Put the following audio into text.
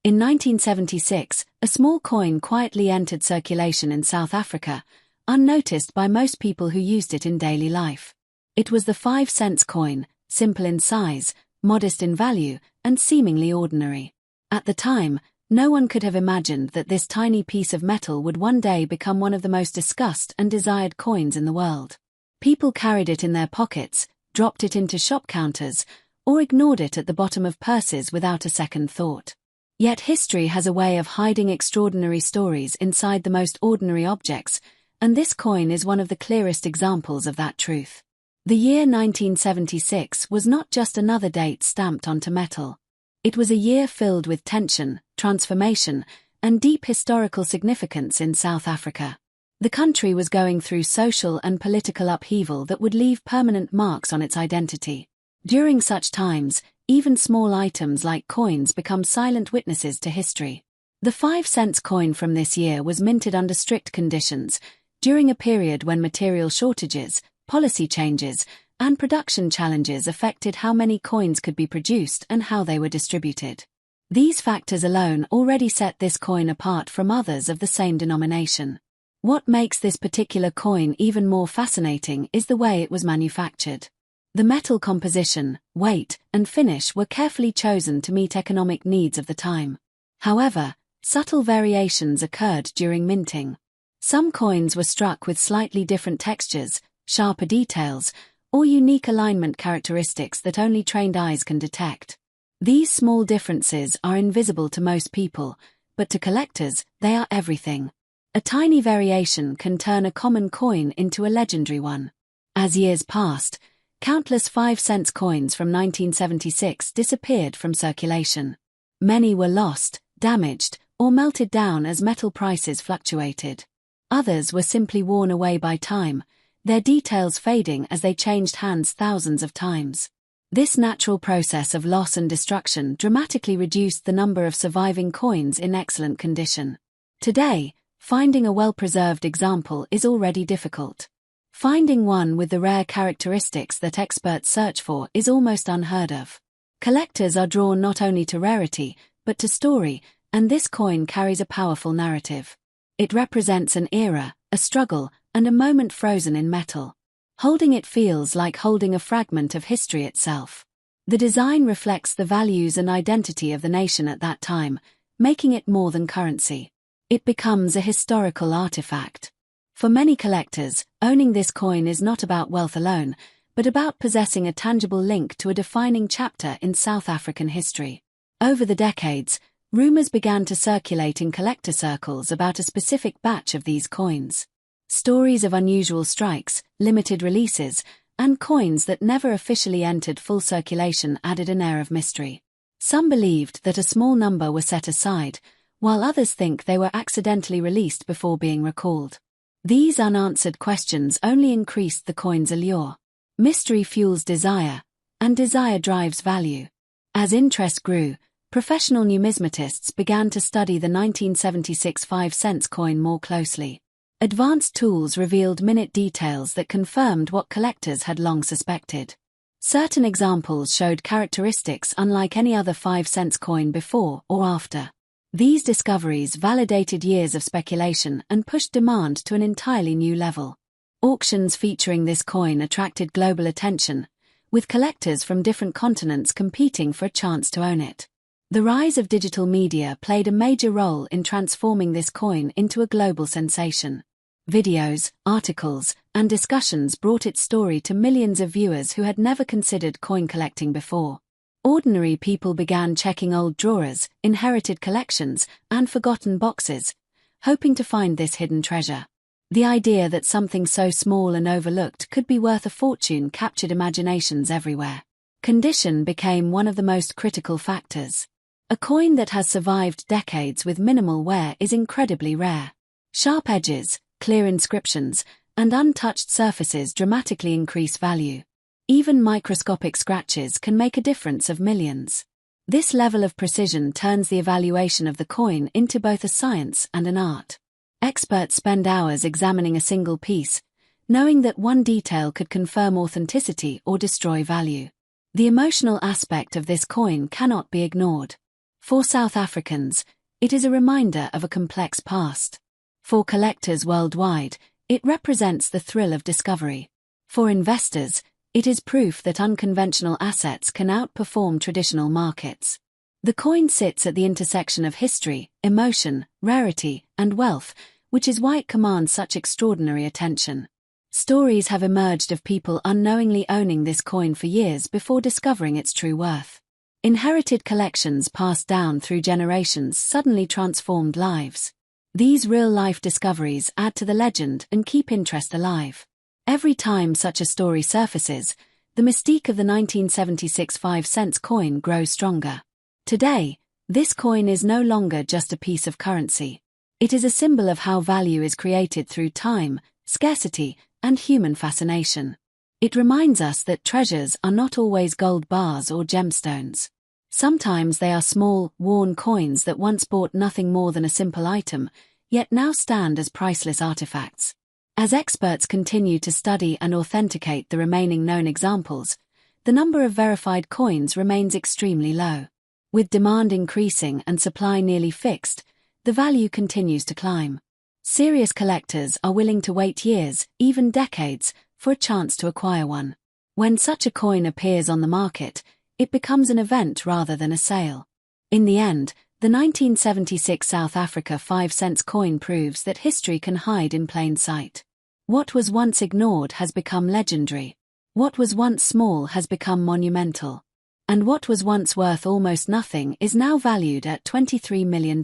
In 1976, a small coin quietly entered circulation in South Africa, unnoticed by most people who used it in daily life. It was the 5-cent coin, simple in size, modest in value, and seemingly ordinary. At the time, no one could have imagined that this tiny piece of metal would one day become one of the most discussed and desired coins in the world. People carried it in their pockets, dropped it into shop counters, or ignored it at the bottom of purses without a second thought. Yet history has a way of hiding extraordinary stories inside the most ordinary objects, and this coin is one of the clearest examples of that truth. The year 1976 was not just another date stamped onto metal. It was a year filled with tension, transformation, and deep historical significance in South Africa. The country was going through social and political upheaval that would leave permanent marks on its identity. During such times, even small items like coins become silent witnesses to history. The 5-cent coin from this year was minted under strict conditions, during a period when material shortages, policy changes, and production challenges affected how many coins could be produced and how they were distributed. These factors alone already set this coin apart from others of the same denomination. What makes this particular coin even more fascinating is the way it was manufactured. The metal composition, weight, and finish were carefully chosen to meet economic needs of the time. However, subtle variations occurred during minting. Some coins were struck with slightly different textures, sharper details, or unique alignment characteristics that only trained eyes can detect. These small differences are invisible to most people, but to collectors, they are everything. A tiny variation can turn a common coin into a legendary one. As years passed, countless 5-cent coins from 1976 disappeared from circulation. Many were lost, damaged, or melted down as metal prices fluctuated. Others were simply worn away by time, their details fading as they changed hands thousands of times. This natural process of loss and destruction dramatically reduced the number of surviving coins in excellent condition. Today, finding a well-preserved example is already difficult. Finding one with the rare characteristics that experts search for is almost unheard of. Collectors are drawn not only to rarity, but to story, and this coin carries a powerful narrative. It represents an era, a struggle, and a moment frozen in metal. Holding it feels like holding a fragment of history itself. The design reflects the values and identity of the nation at that time, making it more than currency. It becomes a historical artifact. For many collectors, owning this coin is not about wealth alone, but about possessing a tangible link to a defining chapter in South African history. Over the decades, rumors began to circulate in collector circles about a specific batch of these coins. Stories of unusual strikes, limited releases, and coins that never officially entered full circulation added an air of mystery. Some believed that a small number were set aside, while others think they were accidentally released before being recalled. These unanswered questions only increased the coin's allure. Mystery fuels desire, and desire drives value. As interest grew, professional numismatists began to study the 1976 5-cent coin more closely. Advanced tools revealed minute details that confirmed what collectors had long suspected. Certain examples showed characteristics unlike any other 5-cent coin before or after. These discoveries validated years of speculation and pushed demand to an entirely new level. Auctions featuring this coin attracted global attention, with collectors from different continents competing for a chance to own it. The rise of digital media played a major role in transforming this coin into a global sensation. Videos, articles, and discussions brought its story to millions of viewers who had never considered coin collecting before. Ordinary people began checking old drawers, inherited collections, and forgotten boxes, hoping to find this hidden treasure. The idea that something so small and overlooked could be worth a fortune captured imaginations everywhere. Condition became one of the most critical factors. A coin that has survived decades with minimal wear is incredibly rare. Sharp edges, clear inscriptions, and untouched surfaces dramatically increase value. Even microscopic scratches can make a difference of millions. This level of precision turns the evaluation of the coin into both a science and an art. Experts spend hours examining a single piece, knowing that one detail could confirm authenticity or destroy value. The emotional aspect of this coin cannot be ignored. For South Africans, it is a reminder of a complex past. For collectors worldwide, it represents the thrill of discovery. For investors, it is proof that unconventional assets can outperform traditional markets. The coin sits at the intersection of history, emotion, rarity, and wealth, which is why it commands such extraordinary attention. Stories have emerged of people unknowingly owning this coin for years before discovering its true worth. Inherited collections passed down through generations suddenly transformed lives. These real-life discoveries add to the legend and keep interest alive. Every time such a story surfaces, the mystique of the 1976 5-cent coin grows stronger. Today, this coin is no longer just a piece of currency. It is a symbol of how value is created through time, scarcity, and human fascination. It reminds us that treasures are not always gold bars or gemstones. Sometimes they are small, worn coins that once bought nothing more than a simple item, yet now stand as priceless artifacts. As experts continue to study and authenticate the remaining known examples, the number of verified coins remains extremely low. With demand increasing and supply nearly fixed, the value continues to climb. Serious collectors are willing to wait years, even decades, for a chance to acquire one. When such a coin appears on the market, it becomes an event rather than a sale. In the end, the 1976 South Africa 5-cent coin proves that history can hide in plain sight. What was once ignored has become legendary. What was once small has become monumental. And what was once worth almost nothing is now valued at $23 million.